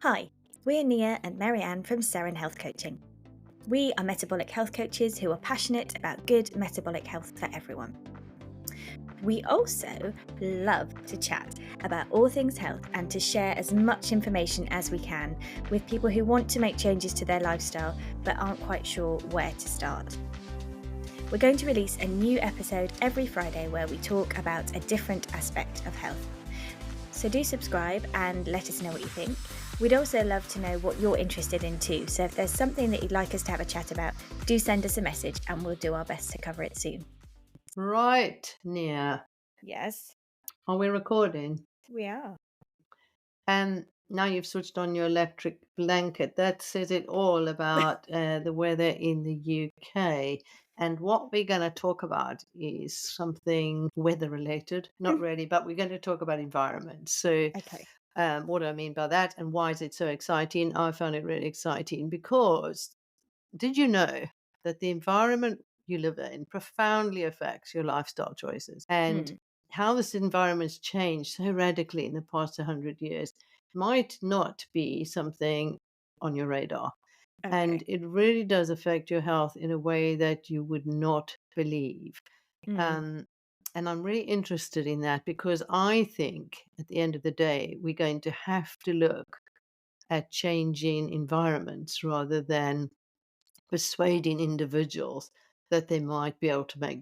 Hi, we're Nia and Mary-Anne from Seren Health Coaching. We are metabolic health coaches who are passionate about good metabolic health for everyone. We also love to chat about all things health and to share as much information as we can with people who want to make changes to their lifestyle but aren't quite sure where to start. We're going to release a new episode every Friday where we talk about a different aspect of health. So do subscribe and let us know what you think. We'd also love to know what you're interested in too. So if there's something that you'd like us to have a chat about, do send us a message and we'll do our best to cover it soon. Right, Nia. Yes, Are we recording? we are. And now you've switched on your electric blanket. That says it all about the weather in the UK. And what we're going to talk about is something weather related. Not really, but we're going to talk about environment. So, Okay. what do I mean by that? And why is it so exciting? I found it really exciting because did you know that the environment you live in profoundly affects your lifestyle choices? And Mm, how this environment's changed so radically in the past 100 years might not be something on your radar. okay. And it really does affect your health in a way that you would not believe. Mm, Um, and I'm really interested in that because I think at the end of the day, we're going to have to look at changing environments rather than persuading individuals that they might be able to make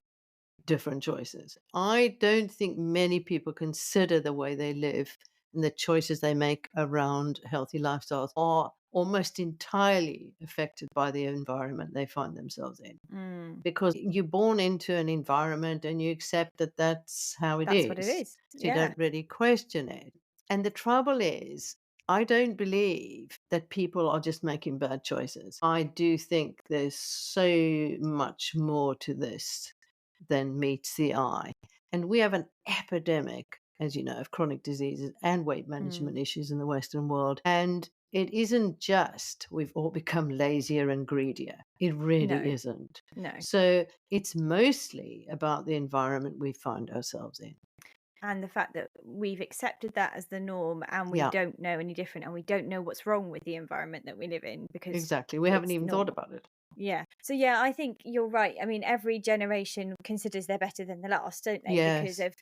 different choices. I don't think many people consider the way they live and the choices they make around healthy lifestyles are almost entirely affected by the environment they find themselves in. mm. Because you're born into an environment and you accept that that's how it That's what it is. is. So you Yeah. don't really question it. And the trouble is, I don't believe that people are just making bad choices. I do think there's so much more to this than meets the eye. And we have an epidemic, as you know, of chronic diseases and weight Mm, management issues in the Western world. And it isn't just we've all become lazier and greedier. It really no, isn't. no. So it's mostly about the environment we find ourselves in. And the fact that we've accepted that as the norm and we Yeah, don't know any different and we don't know what's wrong with the environment that we live in because exactly. We haven't it's even thought normal. about it. Yeah. So yeah, I think you're right. I mean, every generation considers they're better than the last, don't they? Because Yes. of,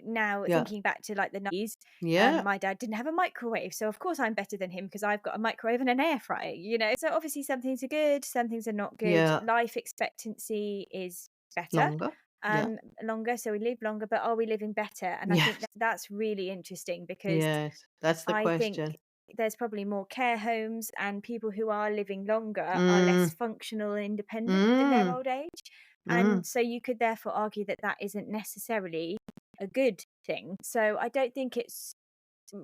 now Yeah. thinking back to like the 90s, Yeah. my dad didn't have a microwave. So of course I'm better than him because I've got a microwave and an air fryer. So obviously some things are good, some things are not good. Yeah. Life expectancy is better, Longer. Yeah. longer. So we live longer, but are we living better? And I think Yes. that's really interesting because Yes. That's the I think question. there's probably more care homes and people who are living longer are less Mm. functional and independent in their Mm. old age. Mm. And so you could therefore argue that that isn't necessarily a good thing. So I don't think it's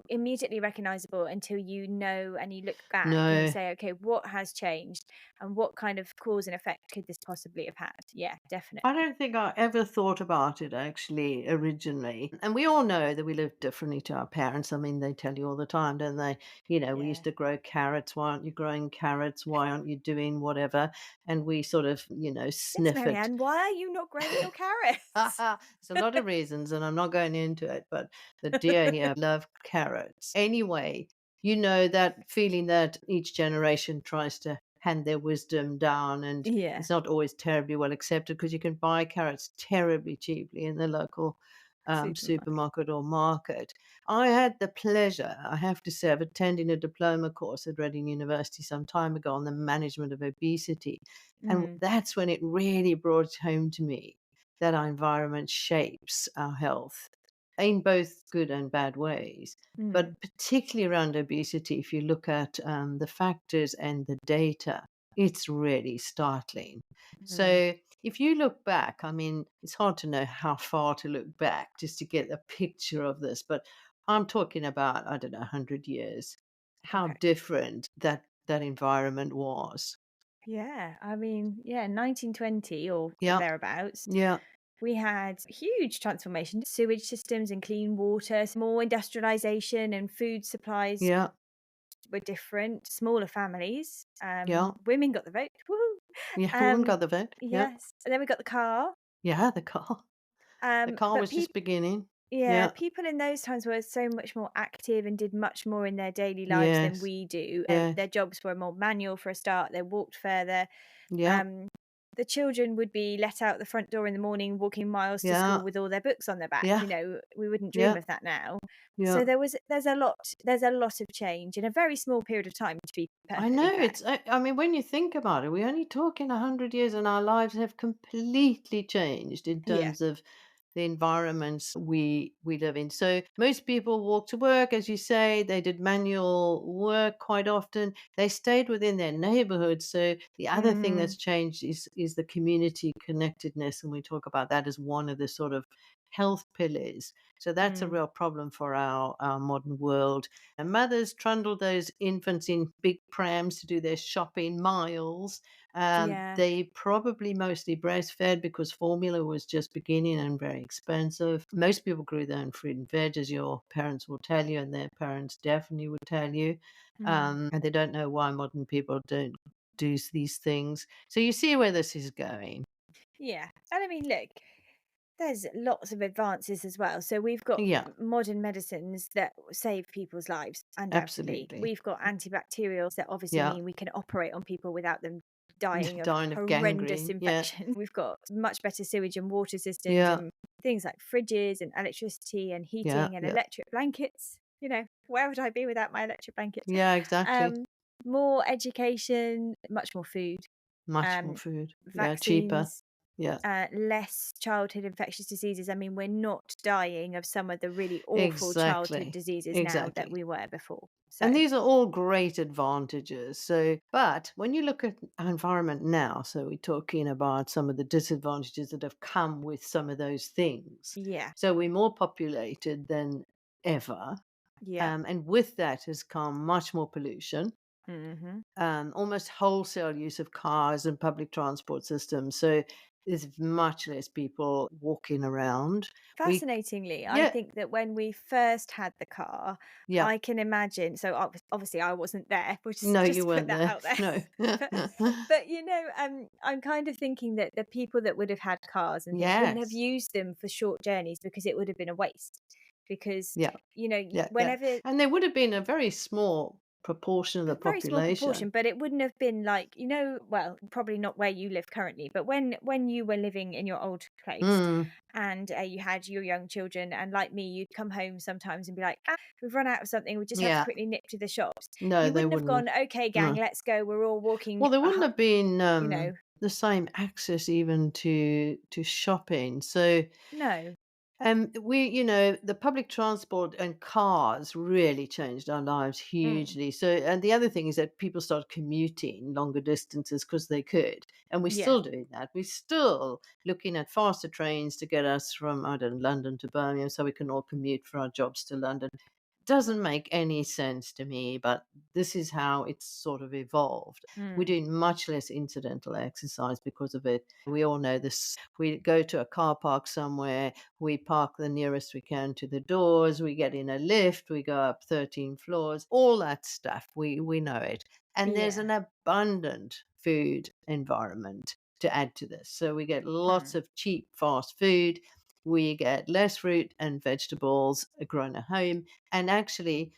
immediately recognizable until you know and you look back and you No. say, okay, what has changed and what kind of cause and effect could this possibly have had? Yeah, I definitely. don't think I ever thought about it actually originally. And we all know that we live differently to our parents. I mean, they tell you all the time, don't they? We Yeah. used to grow carrots. Why aren't you growing carrots? Why aren't you doing whatever? And we sort of, Yes, sniff it. Marianne, why are you not growing your carrots? There's a lot of reasons, and I'm not going into it, but the deer here love carrots. Anyway, that feeling that each generation tries to hand their wisdom down, and Yeah, it's not always terribly well accepted because you can buy carrots terribly cheaply in the local supermarket. supermarket or market. I had the pleasure, I have to say, of attending a diploma course at Reading University some time ago on the management of obesity. And Mm, that's when it really brought home to me that our environment shapes our health in both good and bad ways. mm, But particularly around obesity, if you look at the factors and the data, it's really startling. mm. So if you look back, I mean, it's hard to know how far to look back just to get a picture of this, but I'm talking about, I don't know, 100 years, how Okay. different that environment was. Yeah, I mean, yeah, 1920 or Yeah, thereabouts, yeah, we had huge transformation, sewage systems and clean water, more industrialization and food supplies yeah, were different, smaller families, yeah. women got the vote. Woohoo! Yeah, women Um, got the vote. Yeah. yes, and then we got the car. Yeah, the car. The car But was people just beginning. Yeah, Yeah, people in those times were so much more active and did much more in their daily lives than yes, we do. yes, Their jobs were more manual for a start. They walked further. yeah, Um, the children would be let out the front door in the morning, walking miles to yeah, school with all their books on their back. yeah, You know, we wouldn't dream yeah, of that now. yeah. So there's a lot of change in a very small period of time, to be I perfectly know fair. I mean, when you think about it, we're only talking 100 years and our lives have completely changed in Yeah. terms of the environments we live in. So most people walk to work, as you say, they did manual work quite often. They stayed within their neighborhood. So the other thing Mm, that's changed is the community connectedness, and we talk about that as one of the sort of health pillars. So that's a mm, real problem for our modern world. And mothers trundle those infants in big prams to do their shopping miles. yeah. They probably mostly breastfed because formula was just beginning and very expensive. Most people grew their own fruit and veg, as your parents will tell you, and their parents definitely would tell you. Mm, And they don't know why modern people don't do these things. So you see where this is going. yeah. And I mean, look, there's lots of advances as well. So we've got Yeah, modern medicines that save people's lives, undoubtedly. absolutely. We've got antibacterials that obviously Yeah, mean we can operate on people without them dying of dying of horrendous gangrene. Yeah, infections. We've got much better sewage and water systems yeah, and things like fridges and electricity and yeah, heating and yeah, electric blankets. You know, where would I be without my electric blanket? yeah, exactly. Um, More education, much more food, Much more um, food. Yeah, cheaper. vaccines, Yeah, less childhood infectious diseases. I mean, we're not dying of some of the really awful childhood exactly. diseases now that Exactly. we were before. So, And these are all great advantages. So, but when you look at our environment now, so we're talking about some of the disadvantages that have come with some of those things. yeah, So, we're more populated than ever. yeah, And with that has come much more pollution, hmm almost wholesale use of cars and public transport systems. So, there's much less people walking around. We, Fascinatingly, I yeah, think that when we first had the car, yeah. I can imagine. So obviously, I wasn't there, which is No, just you to put weren't that there. out there. No. but, but I'm kind of thinking that the people that would have had cars and things wouldn't have Yes. used them for short journeys because it would have been a waste. Because Yeah. Yeah, yeah. whenever And there would have been a very small proportion of a the very small population. proportion, but it wouldn't have been like, well, probably not where you live currently, but when you were living in your old place Mm. and you had your young children, and like me, you'd come home sometimes and be like, we've run out of something, we just have to Yeah. quickly nip to the shops. No, You they wouldn't have wouldn't gone, have. okay, gang, No. let's go. We're all walking, Well, there wouldn't have been, you know, the same access even to shopping. So, no. the public transport and cars really changed our lives Mm, hugely. So, and the other thing is that people started commuting longer distances because they could, and we're yeah. still doing that. We're still looking at faster trains to get us from, I don't know, London to Birmingham, so we can all commute for our jobs to London. Doesn't make any sense to me, but this is how it's sort of evolved. We're Mm, doing much less incidental exercise because of it. We all know this. We go to a car park somewhere, we park the nearest we can to the doors, we get in a lift, we go up 13 floors, all that stuff. We know it. And there's yeah. an abundant food environment to add to this. So we get lots Mm, of cheap fast food. We get less fruit and vegetables grown at home, and actually,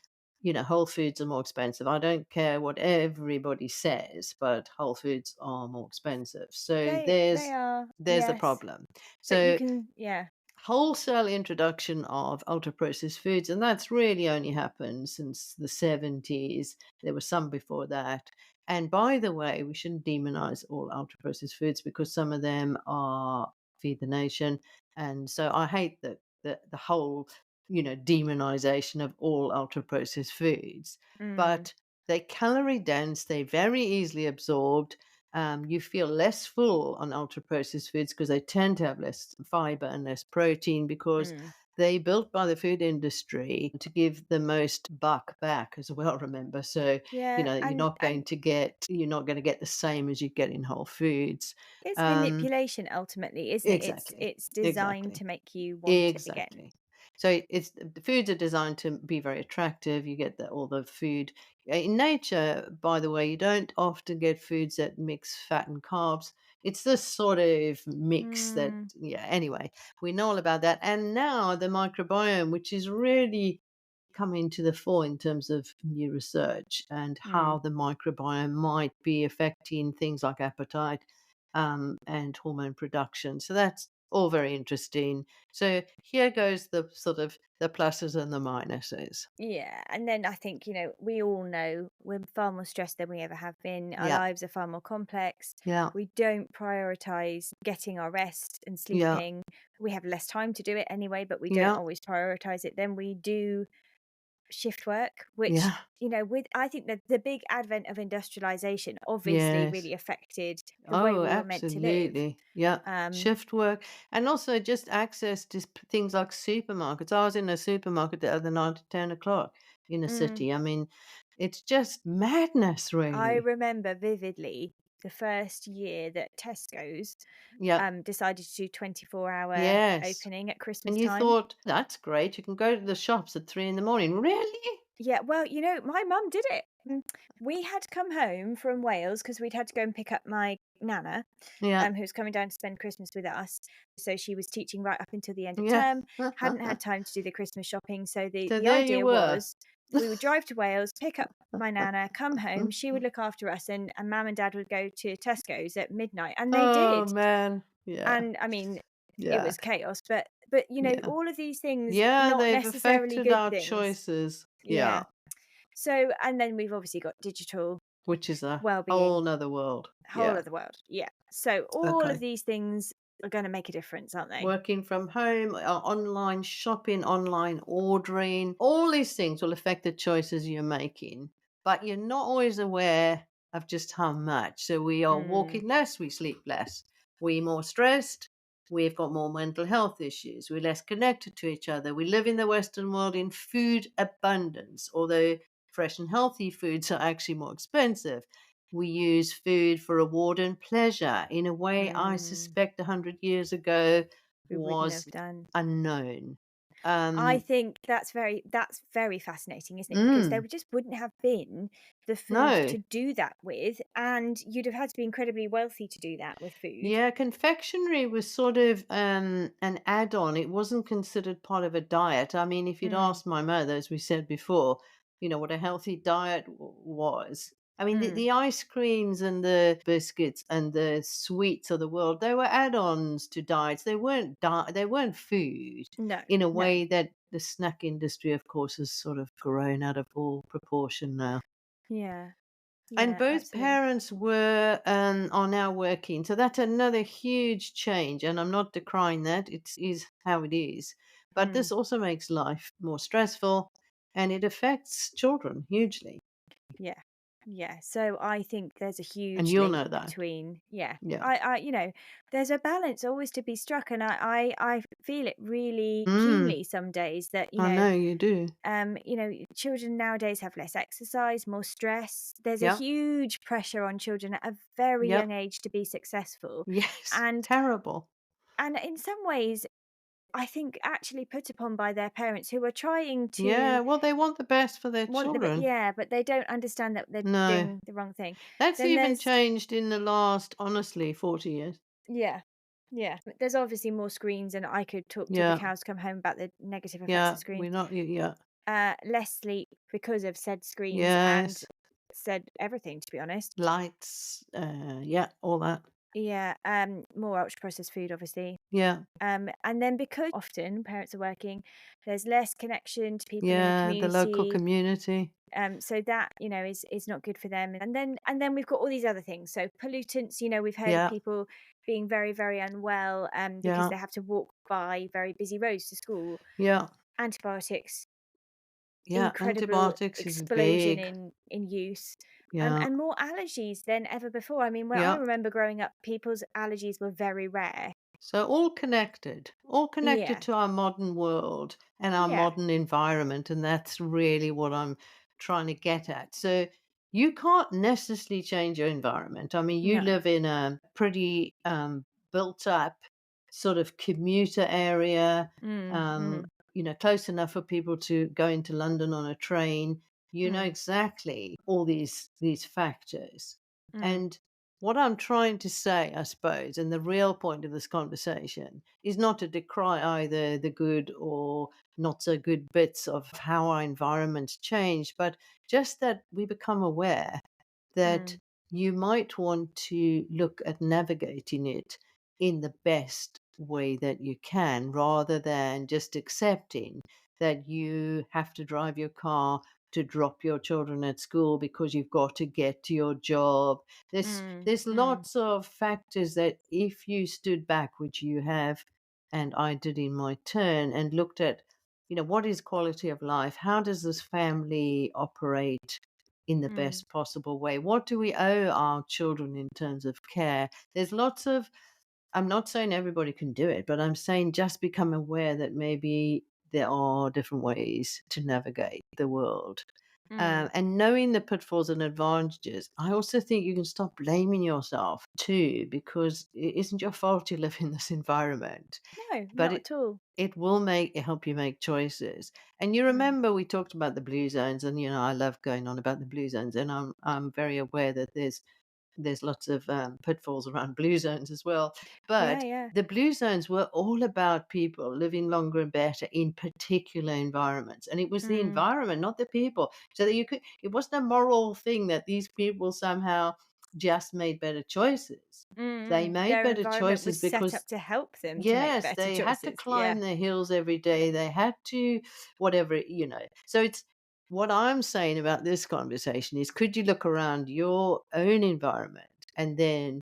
Whole Foods are more expensive. I don't care what everybody says, but Whole Foods are more expensive. So they there's are, there's the yes, problem. but you So can, yeah. wholesale introduction of ultra processed foods, and that's really only happened since the 70s. There were some before that. And by the way, we shouldn't demonize all ultra processed foods because some of them are feed the nation. And so I hate the whole, demonization of all ultra processed foods. Mm, But they're calorie dense, they're very easily absorbed, you feel less full on ultra processed foods because they tend to have less fiber and less protein because mm. they built by the food industry to give the most buck back as well, remember. So, Yeah, you're not going to get the same as you get in Whole Foods. it's Um, manipulation ultimately, isn't it? exactly. It's designed Exactly. to make you want it again. Exactly. So it's the foods are designed to be very attractive. You get all the food in nature. By the way, you don't often get foods that mix fat and carbs. It's this sort of mix that, Mm, yeah, anyway, we know all about that. And now the microbiome, which is really coming to the fore in terms of new research and mm. how the microbiome might be affecting things like appetite, and hormone production. So that's all very interesting. So here goes the sort of the pluses and the minuses. Yeah, and then I think, we all know we're far more stressed than we ever have been. Our Yeah, lives are far more complex. yeah, We don't prioritize getting our rest and yeah, sleeping. We have less time to do it anyway, but we don't yeah, always prioritize it. Then we do shift work, which, yeah. with I think that the big advent of industrialization obviously Yes. really affected the way Oh, we were meant to live. absolutely. Yeah. Um, Shift work and also just access to things like supermarkets. I was in a supermarket the other night at 10 o'clock in a mm, city. I mean, it's just madness, I really. remember vividly the first year that Tesco's Yeah. decided to do 24-hour Yes. opening at Christmas And you time. thought, that's great. You can go to the shops at 3 in the morning. Really? Yeah, well, my mum did it. We had come home from Wales because we'd had to go and pick up my nana, Yeah. who was coming down to spend Christmas with us. So she was teaching right up until the end of Yeah. term, hadn't had time to do the Christmas shopping. So the, So the there you idea were. was we would drive to Wales, pick up my nana, come home, she would look after us, and mum and dad would go to Tesco's at midnight. And they Oh, did. man. Yeah. And I mean, it Yeah. was chaos, but Yeah. all of these things, Yeah, not they've necessarily affected good our things. choices. Yeah. Yeah. So, and then we've obviously got digital Which is a whole well-being, 'nother world. whole Yeah. of the world. Yeah. So all of Okay. these things are going to make a difference, aren't they? Working from home, online shopping, online ordering, all these things will affect the choices you're making, but you're not always aware of just how much. So we are Mm, walking less, we sleep less, we're more stressed, we've got more mental health issues, we're less connected to each other. We live in the Western world in food abundance, although fresh and healthy foods are actually more expensive. We use food for reward and pleasure in a way I mm, suspect 100 years ago we wouldn't was have done. unknown. I Um, think that's very fascinating, isn't it? Because there mm, just wouldn't have been the food no. to do that with, and you'd have had to be incredibly wealthy to do that with food. Yeah, confectionery was sort of an add-on. It wasn't considered part of a diet. I mean, if you'd Mm, asked my mother, as we said before, what a healthy diet was. I mean, mm. the ice creams and the biscuits and the sweets of the world, they were add-ons to diets. They weren't food No, in a no. way that the snack industry, of course, has sort of grown out of all proportion now. Yeah, And yeah, both absolutely. parents are now working, so that's another huge change, and I'm not decrying that, it is how it is. But Mm. this also makes life more stressful, and it affects children hugely, Yeah. Yeah. So I think there's a and huge you'll link know that. between, yeah. Yeah. There's a balance always to be struck, and I feel it really Mm, keenly some days that, I know you do. children nowadays have less exercise, more stress. There's a Yeah. huge pressure on children at a very Yep. young age to be successful. Yes. And Terrible. and in some ways, I think actually put upon by their parents who are trying Yeah, to well, they want the best for their want the but children. yeah, but they don't understand that they're No. doing the wrong thing. That's Then even there's changed in the last, honestly, 40 years. yeah, yeah. There's obviously more screens, and I could talk till the Yeah. cows come home about the negative effects Yeah. of screens. We're not yeah. Less sleep because of said screens and Yes. said everything, to be honest. Lights, yeah, all that. Yeah, more ultra processed food, obviously. Yeah, And then because often parents are working, there's less connection to people in the yeah, the local community. community. So that is not good for them. And then we've got all these other things. So pollutants. We've heard of Yeah, people being very very unwell because yeah, they have to walk by very busy roads to school. yeah, Antibiotics, yeah, incredible antibiotics is explosion big. in use. Yeah, And more allergies than ever before. I mean, when I yeah. remember growing up, people's allergies were very rare. So all connected Yeah, to our modern world and our yeah, modern environment, and that's really what I'm trying to get at. So you can't necessarily change your environment. I mean, you no, live in a pretty built up sort of commuter area, mm, um, mm, close enough for people to go into London on a train. You know mm, exactly all these factors. mm, And what I'm trying to say, I suppose, and the real point of this conversation is not to decry either the good or not so good bits of how our environments change, but just that we become aware that Mm, you might want to look at navigating it in the best way that you can rather than just accepting that you have to drive your car to drop your children at school because you've got to get to your job. There's mm, lots of factors that if you stood back, which you have, and I did in my turn, and looked at, what is quality of life? How does this family operate in the mm, best possible way? What do we owe our children in terms of care? There's lots of, I'm not saying everybody can do it, but I'm saying just become aware that maybe there are different ways to navigate the world. mm. And knowing the pitfalls and advantages, I also think you can stop blaming yourself too, because it isn't your fault you live in this environment. No, But not at all. it will help you make choices. And you Mm, remember we talked about the blue zones, and I love going on about the blue zones, and I'm very aware that there's lots of pitfalls around blue zones as well. yeah, But yeah. the blue zones were all about people living longer and better in particular environments. And it was the Mm, environment, not the people. So that it wasn't a moral thing that these people somehow just made better choices. They made Their better environment choices was set because, up to help them to make yes, better they had to choices. Yeah. climb the hills every day. They had to, whatever. So it's what I'm saying about this conversation is could you look around your own environment and then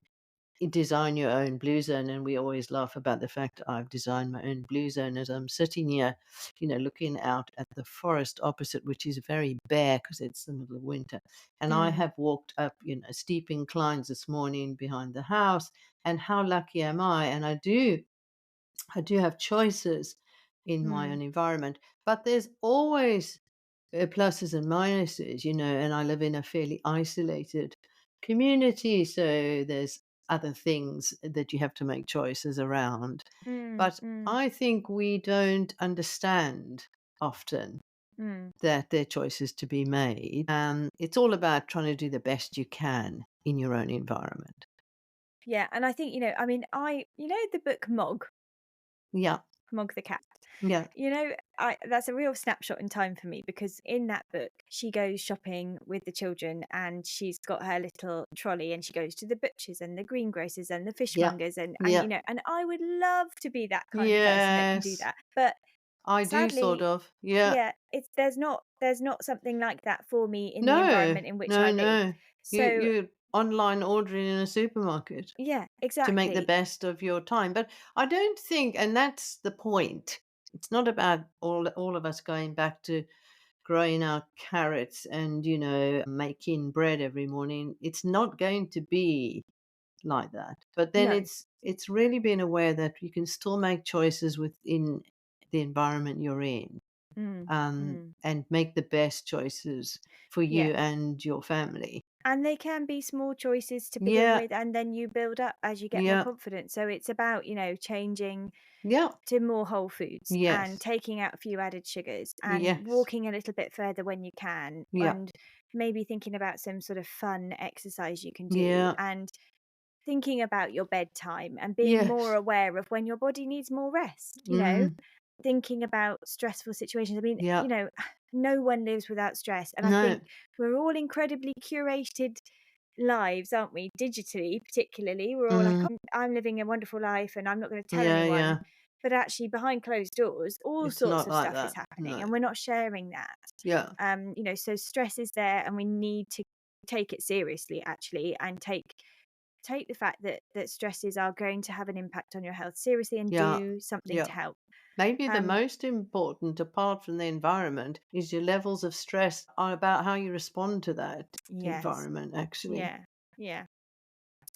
design your own blue zone? And we always laugh about the fact that I've designed my own blue zone as I'm sitting here, looking out at the forest opposite, which is very bare because it's the middle of winter. And I Mm, have walked up, steep inclines this morning behind the house. And how lucky am I? And I do have choices in my mm, own environment, but there's always pluses and minuses, and I live in a fairly isolated community, so there's other things that you have to make choices around. mm, But mm, I think we don't understand often mm. that there are choices to be made. It's all about trying to do the best you can in your own environment. Yeah, and I think, I mean, the book Yeah, Mog the cat. yeah, I that's a real snapshot in time for me because in that book she goes shopping with the children and she's got her little trolley and she goes to the butchers and the greengrocers and the yeah, fishmongers and yeah. and I would love to be that kind of person that can do Yes, that. But I do sort sadly, of. Yeah. yeah, it's there's not something like that for me in the No, environment in which no, I live. no. So, You online ordering in a supermarket yeah, to make the exactly. best of your time. But I don't think, and that's the point. It's not about all of us going back to growing our carrots and making bread every morning. It's not going to be like that. But then No. it's really being aware that you can still make choices within the environment you're in, Mm, mm. and make the best choices for you Yeah. and your family. And they can be small choices to begin Yeah, with, and then you build up as you get more yeah, confident. So it's about, changing yeah, to more whole foods and yes, taking out a few added sugars and yes, walking a little bit further when you can, yeah, and maybe thinking about some sort of fun exercise you can do, yeah, and thinking about your bedtime and being more yes, aware of when your body needs more rest, mm, thinking about stressful situations. I mean, yeah, no one lives without stress. And I no, think we're all incredibly curated lives, aren't we? Digitally, particularly. We're all like, mm, oh, I'm living a wonderful life and I'm not going to tell yeah, anyone. yeah. But actually, behind closed doors, all It's sorts not of like stuff is that. happening No. and we're not sharing that. Yeah, So stress is there and we need to take it seriously, actually, and take the fact that stresses are going to have an impact on your health seriously and yeah, do something yeah. to help. Maybe the Um, most important, apart from the environment, is your levels of stress are about how you respond to that yes, environment, actually. yeah, yeah.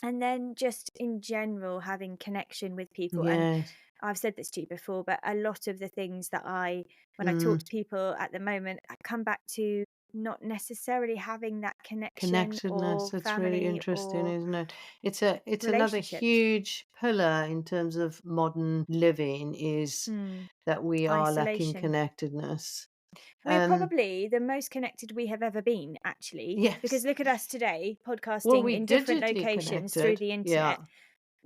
And then just in general, having connection with people. And Yes. I've said this to you before, but a lot of the things that when I talk Mm. to people at the moment, I come back to not necessarily having that connection Connectedness, or that's really family interesting, or isn't it? It's another relationships. huge pillar in terms of modern living is Mm, that we are lacking isolation. connectedness. We're And probably the most connected we have ever been, actually, because yes, look at us today, well, podcasting we in different digitally locations through connected. the Yeah, internet.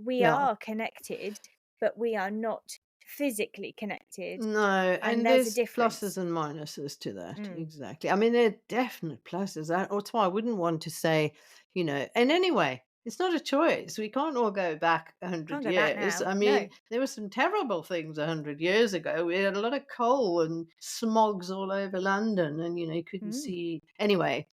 We yeah. are connected, but we are not physically connected, No, and and there's a there's pluses difference. and minuses to that. Mm. Exactly. I mean, there are definite pluses. That's why I wouldn't want to say, and anyway, it's not a choice. We can't all go back a Can't hundred go back years. now. I No. mean, there were some terrible things 100 years ago. We had a lot of coal and smogs all over London, and you couldn't Mm. see anyway.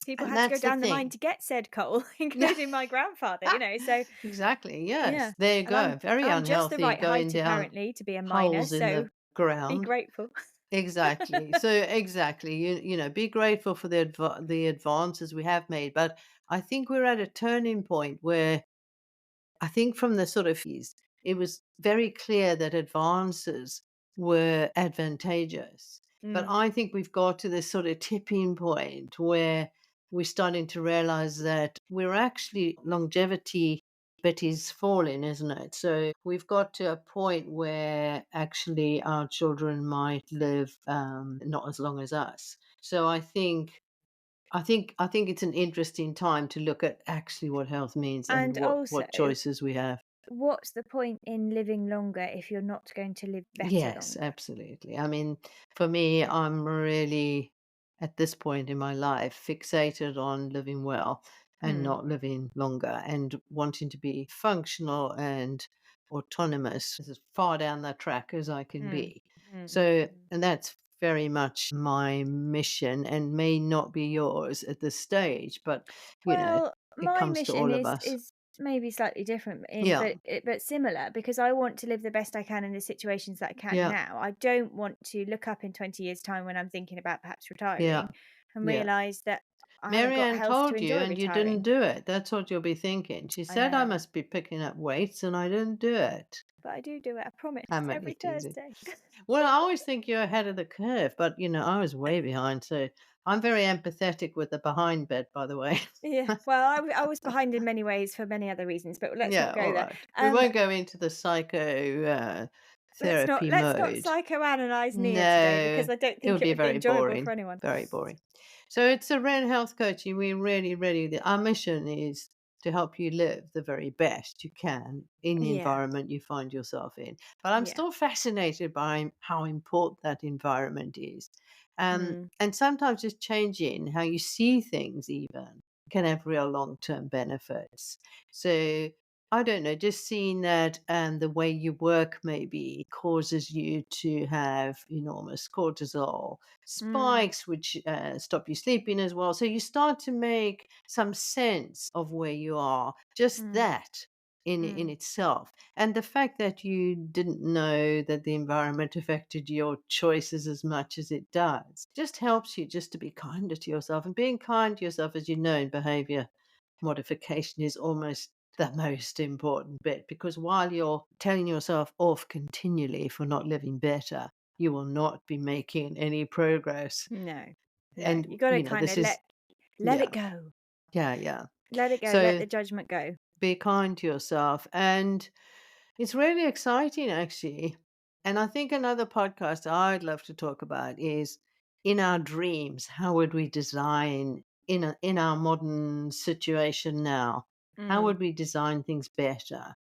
People And had to go that's the down the mine thing. to get said coal, Yeah, including my grandfather. So exactly. yeah. Yes, there you And go. Very I'm just the unhealthy right going height down apparently to be a miner, holes in so the be ground. grateful. Exactly. So exactly, be grateful for the advances we have made. But I think we're at a turning point where I think from the sort of it was very clear that advances were advantageous. But Mm. I think we've got to this sort of tipping point where we're starting to realize that we're actually longevity but is falling, isn't it? So we've got to a point where actually our children might live not as long as us. So I think it's an interesting time to look at actually what health means and And also, what choices we have. what's the point in living longer if you're not going to live better Yes, longer? absolutely. I mean, for me, I'm really at this point in my life fixated on living well and Mm. not living longer and wanting to be functional and autonomous as far down that track as I can Mm. be. Mm, mm, So, mm. and that's very much my mission and may not be yours at this stage, but Well, it my comes to mission all of is us. is maybe slightly different, Yeah, but similar, because I want to live the best I can in the situations that I can yeah, now. I don't want to look up in 20 years' time when I'm thinking about perhaps yeah, retiring and yeah. realise that I haven't got Mary-Anne health to told you enjoy and you didn't retiring. do it. That's what you'll be thinking. She I said I know, must be picking up weights and I didn't do it. but I do it. I promise I'm only every teasing. Thursday. Well, I always think you're ahead of the curve, but I was way behind. So I'm very empathetic with the behind bit, by the way. Yeah. Well, I was behind in many ways for many other reasons, but let's Yeah, not all go there. right. We Um, won't go into the psycho therapy let's not mode. psychoanalyze Nia today because No, I don't it think would it be would be very enjoyable for boring, anyone. very boring. So it's around health coaching. We really, really, our mission is to help you live the very best you can in the Yeah. environment you find yourself in. But I'm Yeah. still fascinated by how important that environment is. Mm. And sometimes just changing how you see things even can have real long-term benefits. So I don't know, just seeing that and the way you work maybe causes you to have enormous cortisol Mm. spikes, which stop you sleeping as well. So you start to make some sense of where you are. Just Mm. that in Mm. itself, and the fact that you didn't know that the environment affected your choices as much as it does, just helps you just to be kinder to yourself. And being kind to yourself, as you know, in behavior modification is almost the most important bit because while you're telling yourself off continually for not living better, you will not be making any progress. No. No. And, You got to kind this of is, let yeah, it go. yeah, yeah. Let it go. Let So the judgment go. be kind to yourself. And it's really exciting, actually. And I think another podcast I'd love to talk about is in our dreams, how would we design in our modern situation now? How Mm. would we design things better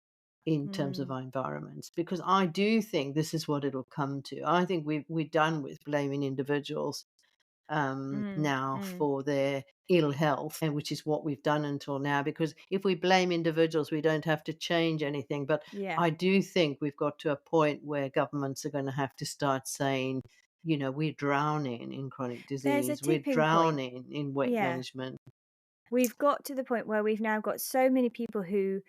in terms of Mm. our environments? Because I do think this is what it'll come to. I think we're done with blaming individuals Mm. now Mm. for their ill health, and which is what we've done until now. Because if we blame individuals, we don't have to change anything. But Yeah. I do think we've got to a point where governments are going to have to start saying, we're drowning in chronic There's a disease, we're tipping point. drowning in weight Yeah. management. We've got to the point where we've now got so many people who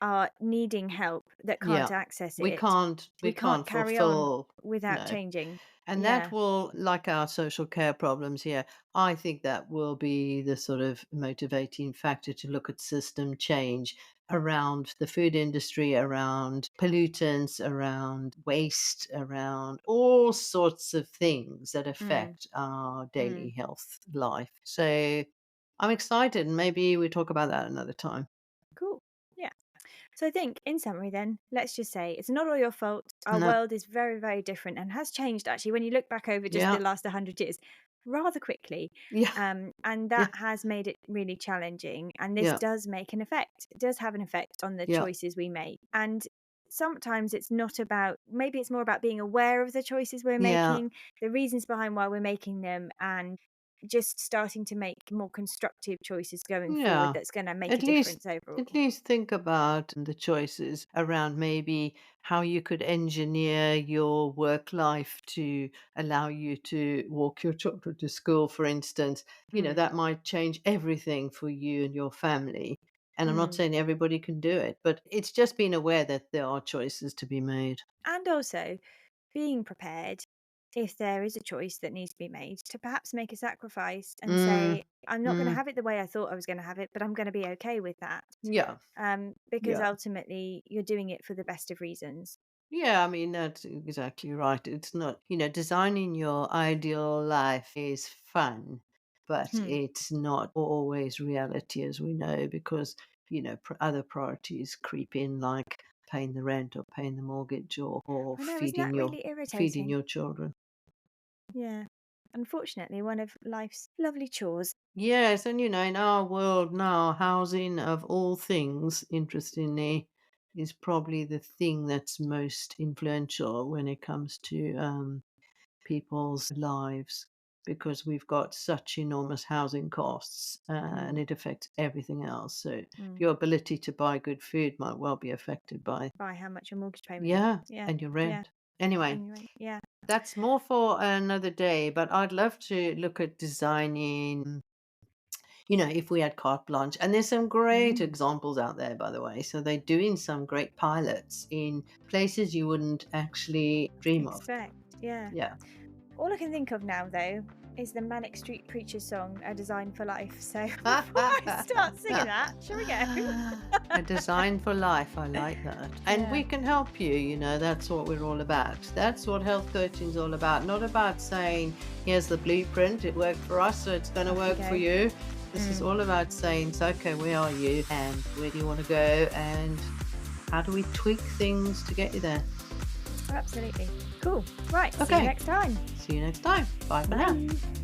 are needing help that can't Yeah, access we it. can't we We can't can't carry on fulfill. without No. changing. And that Yeah. will, like our social care problems here, I think that will be the sort of motivating factor to look at system change around the food industry, around pollutants, around waste, around all sorts of things that Mm. affect our daily Mm. health life. So I'm excited, and maybe we talk about that another time. Cool. Yeah. So I think, in summary, then, let's just say it's not all your fault. Our No. world is very, very different and has changed actually when you look back over just the Yeah. last 100 years rather quickly. Yeah. And Yeah. that has made it really challenging. And this Yeah. does make an effect. It does have an effect on the Yeah. choices we make. And sometimes it's not about, maybe it's more about being aware of the choices we're Yeah. making, the reasons behind why we're making them, and just starting to make more constructive choices going forward Yeah. that's going to make a At least difference overall. at least think about the choices around maybe how you could engineer your work life to allow you to walk your children to school, for instance. Hmm. That might change everything for you and your family. And I'm not Mm. saying everybody can do it, but it's just being aware that there are choices to be made. And also being prepared, if there is a choice that needs to be made, to perhaps make a sacrifice and Mm, say, I'm not going to mm, have it the way I thought I was going to have it, but I'm going to be okay with that. yeah, Because yeah. ultimately you're doing it for the best of reasons. Yeah, I mean, that's exactly right. It's not, designing your ideal life is fun, but Hmm. it's not always reality, as we know, because, other priorities creep in, like paying the rent or paying the mortgage or I know, isn't that really feeding irritating? your children. Yeah. Unfortunately, one of life's lovely chores. Yes, and in our world now, housing of all things, interestingly, is probably the thing that's most influential when it comes to people's lives because we've got such enormous housing costs and Mm. it affects everything else. So Mm. your ability to buy good food might well be affected by, By how much your mortgage payment is. yeah, Yeah. and your Yeah. rent. Anyway, Anyway, yeah. that's more for another day, but I'd love to look at designing. If we had carte blanche, and there's some great Mm. examples out there, by the way. So they're doing some great pilots in places you wouldn't actually dream of. Expect. Yeah. Yeah. All I can think of now, though, is the Manic Street Preacher song, A Design for Life. So before I start singing that, shall we go? A design for life. I like that. And Yeah. we can help you. That's what we're all about. That's what health coaching is all about. Not about saying, here's the blueprint, it worked for us, so it's going to Off you work for go. you. This is Mm. all about saying, so, okay, where are you? And where do you want to go? And how do we tweak things to get you there? Absolutely. Cool. Right. See you Okay. next time. See you next time. Bye for now. Bye.